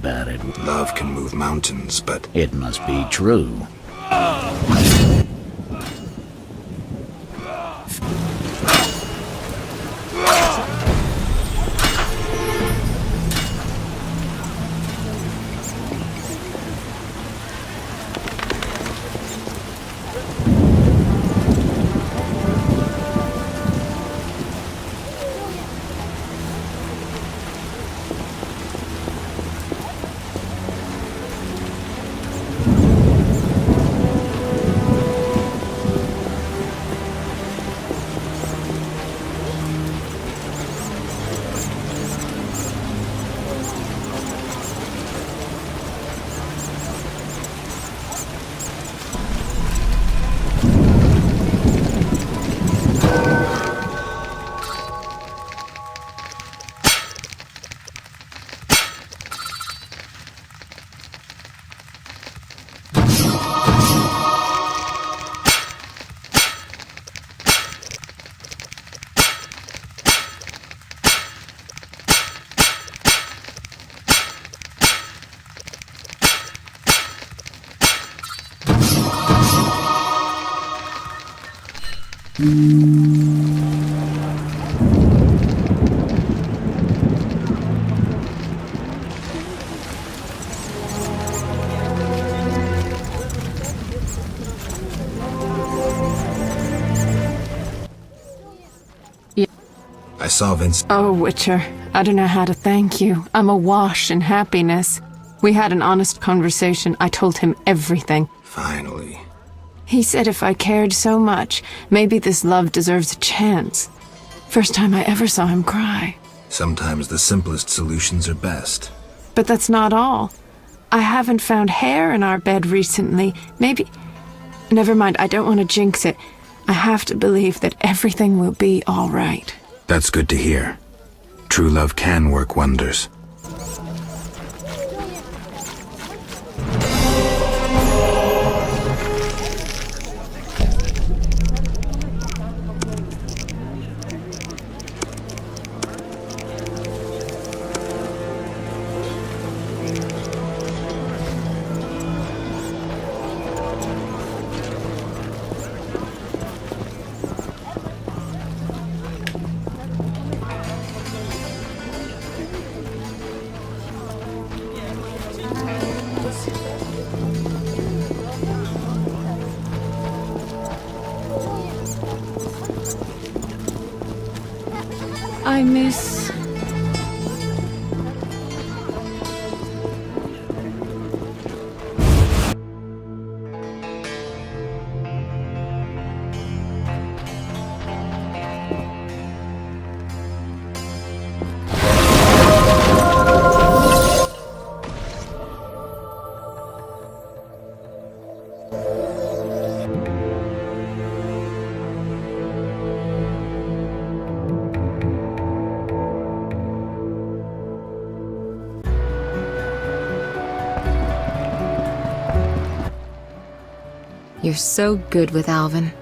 about it. Love can move mountains, but... It must be true. I saw Vince. Oh, Witcher, I don't know how to thank you. I'm awash in happiness. We had an honest conversation. I told him everything. Finally. He said if I cared so much, maybe this love deserves a chance. First time I ever saw him cry. Sometimes the simplest solutions are best. But that's not all. I haven't found hair in our bed recently. Maybe... Never mind, I don't want to jinx it. I have to believe that everything will be all right. That's good to hear. True love can work wonders. I miss... You're so good with Alvin.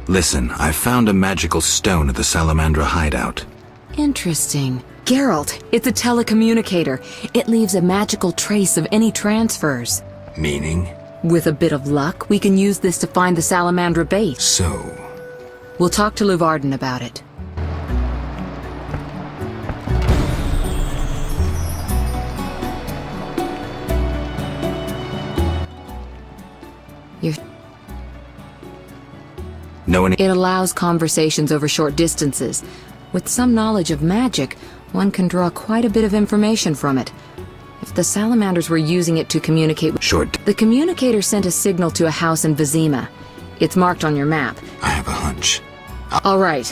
Listen, I found a magical stone at the Salamandra hideout. Interesting. Geralt, it's a telecommunicator. It leaves a magical trace of any transfers. Meaning? With a bit of luck, we can use this to find the Salamandra base. So... We'll talk to Luvarden about it. It allows conversations over short distances. With some knowledge of magic, one can draw quite a bit of information from it. If the salamanders were using it to communicate with... The communicator sent a signal to a house in Vizima. It's marked on your map. I have a hunch. All right.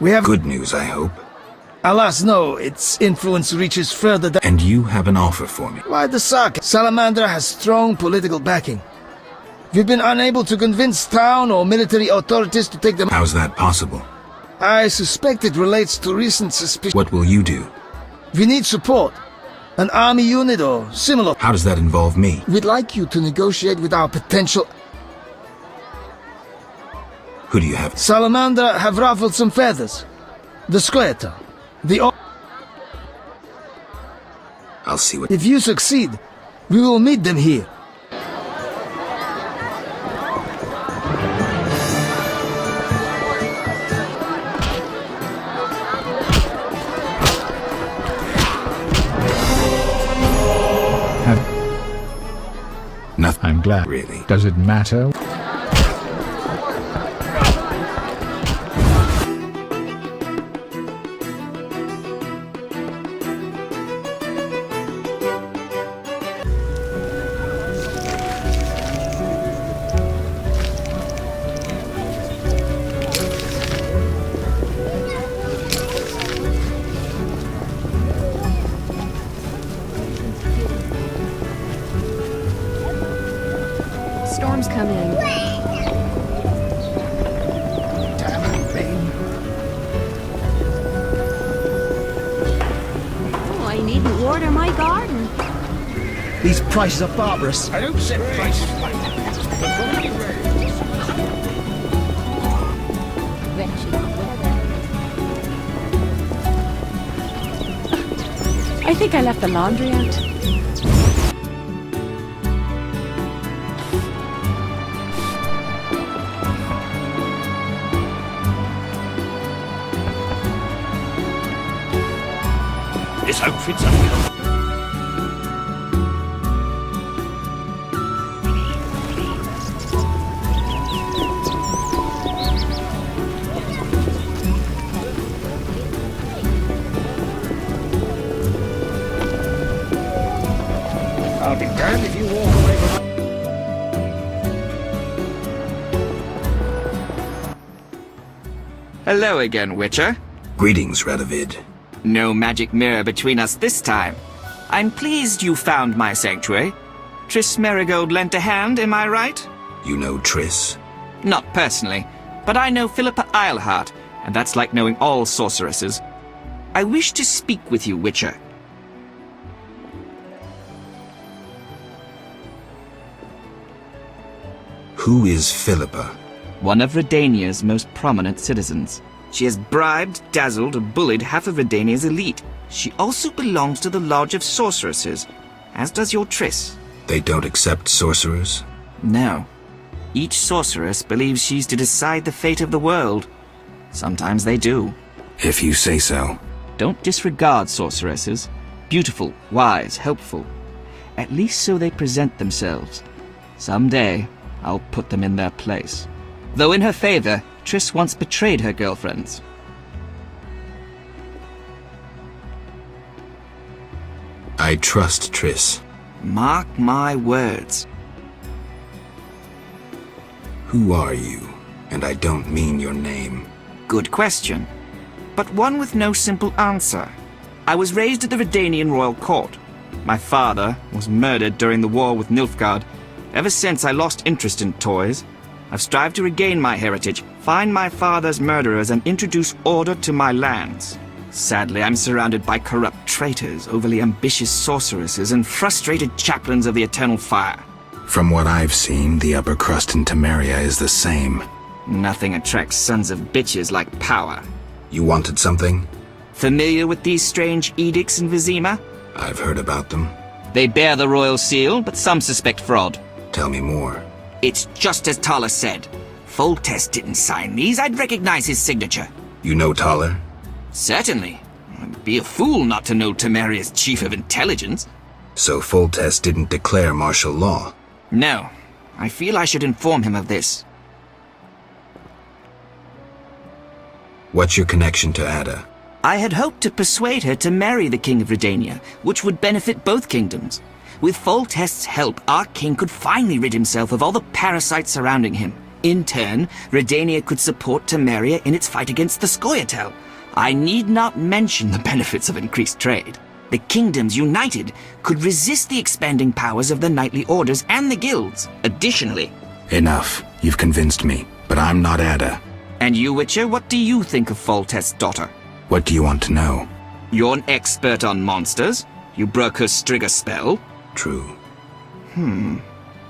We have... Good news, I hope. Alas, no. Its influence reaches further than... And you have an offer for me. Why the saga? Salamandra has strong political backing. We've been unable to convince town or military authorities to take them... How's that possible? I suspect it relates to recent suspicion... What will you do? We need support. An army unit or similar. How does that involve me? We'd like you to negotiate with our potential... Who do you have? Salamandra have ruffled some feathers. The Squatter. I'll see what... If you succeed, we will meet them here. Nothing. I'm glad. Really? Does it matter? Storm's coming. Oh, I needn't water my garden. These prices are barbarous. I don't set prices like that. But for any I think I left the laundry out. This outfit's unreal. I'll be damned if you walk away from... Hello again, Witcher. Greetings, Radovid. No magic mirror between us this time. I'm pleased you found my sanctuary. Triss Merigold lent a hand, am I right? You know Triss? Not personally, but I know Philippa Eilhart, and that's like knowing all sorceresses. I wish to speak with you, Witcher. Who is Philippa? One of Redania's most prominent citizens. She has bribed, dazzled, and bullied half of Redania's elite. She also belongs to the Lodge of Sorceresses, as does your Triss. They don't accept sorcerers? No. Each sorceress believes she's to decide the fate of the world. Sometimes they do. If you say so. Don't disregard sorceresses. Beautiful, wise, helpful. At least so they present themselves. Someday, I'll put them in their place. Though in her favor, Triss once betrayed her girlfriends. I trust Triss. Mark my words. Who are you? And I don't mean your name. Good question, but one with no simple answer. I was raised at the Redanian royal court. My father was murdered during the war with Nilfgaard. Ever since I lost interest in toys, I've strived to regain my heritage, find my father's murderers, and introduce order to my lands. Sadly, I'm surrounded by corrupt traitors, overly ambitious sorceresses, and frustrated chaplains of the Eternal Fire. From what I've seen, the upper crust in Temeria is the same. Nothing attracts sons of bitches like power. You wanted something? Familiar with these strange edicts in Vizima? I've heard about them. They bear the royal seal, but some suspect fraud. Tell me more. It's just as Tala said. Foltest didn't sign these. I'd recognize his signature. You know Taller? Certainly. I'd be a fool not to know Temeria's chief of intelligence. So Foltest didn't declare martial law? No. I feel I should inform him of this. What's your connection to Ada? I had hoped to persuade her to marry the King of Redania, which would benefit both kingdoms. With Foltest's help, our king could finally rid himself of all the parasites surrounding him, In turn, Redania could support Temeria in its fight against the Scoia'tael. I need not mention the benefits of increased trade. The kingdoms united could resist the expanding powers of the knightly orders and the guilds. Additionally... Enough. You've convinced me, but I'm not Ada. And you, Witcher, what do you think of Foltest's daughter? What do you want to know? You're an expert on monsters. You broke her Striga spell. True.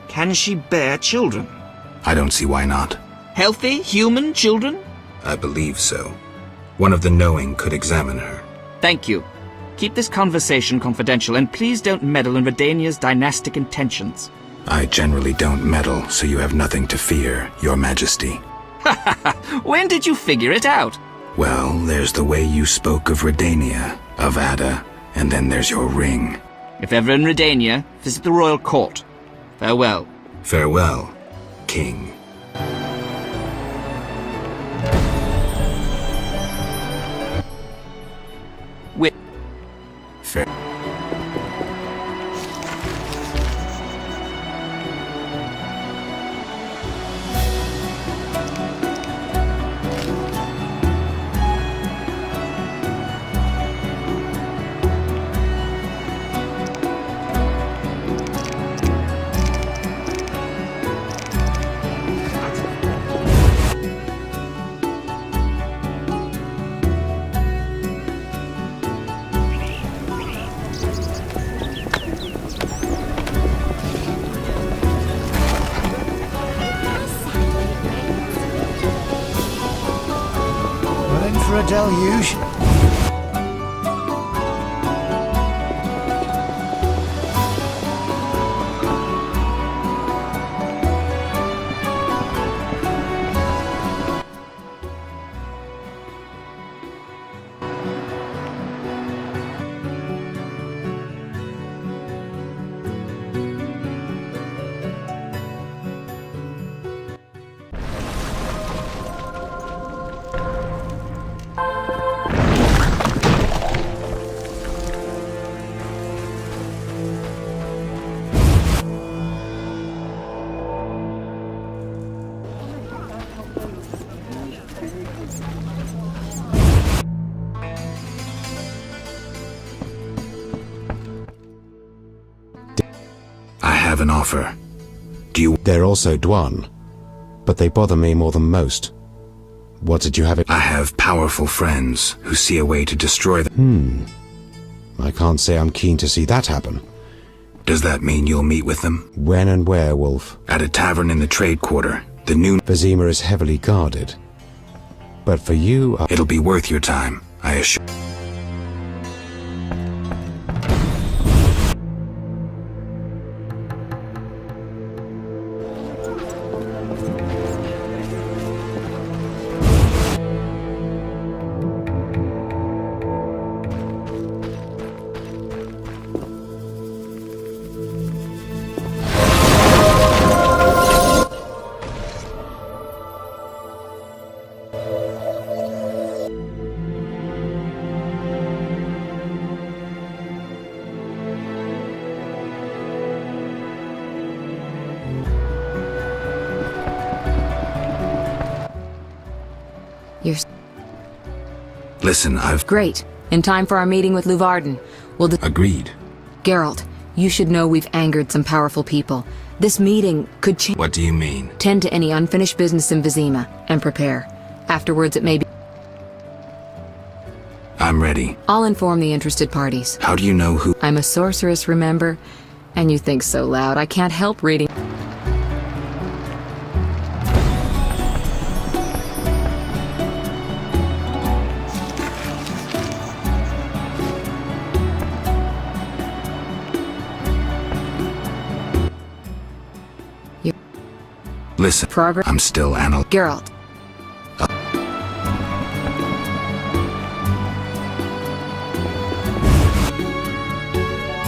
Can she bear children? I don't see why not. Healthy, human children? I believe so. One of the knowing could examine her. Thank you. Keep this conversation confidential, and please don't meddle in Redania's dynastic intentions. I generally don't meddle, so you have nothing to fear, Your Majesty. When did you figure it out? Well, there's the way you spoke of Redania, of Ada, and then there's your ring. If ever in Redania, visit the royal court. Farewell. Farewell, King. Wit. Fair. We're in for a deluge. I have an offer. Do you... They're also Dwan, but they bother me more than most. What did you have it? I have powerful friends who see a way to destroy them. I can't say I'm keen to see that happen. Does that mean you'll meet with them? When and where, Wolf? At a tavern in the trade quarter. The new... Vizima is heavily guarded. But for you, It'll be worth your time, I assure... You're Listen, I've... great. In time for our meeting with Luvarden. We'll Agreed. Geralt, you should know we've angered some powerful people. This meeting could change. What do you mean? Tend to any unfinished business in Vizima, and prepare. Afterwards it may be... I'm ready. I'll inform the interested parties. How do you know who... I'm a sorceress, remember? And you think so loud, I can't help reading. Listen, Progress. I'm still Geralt,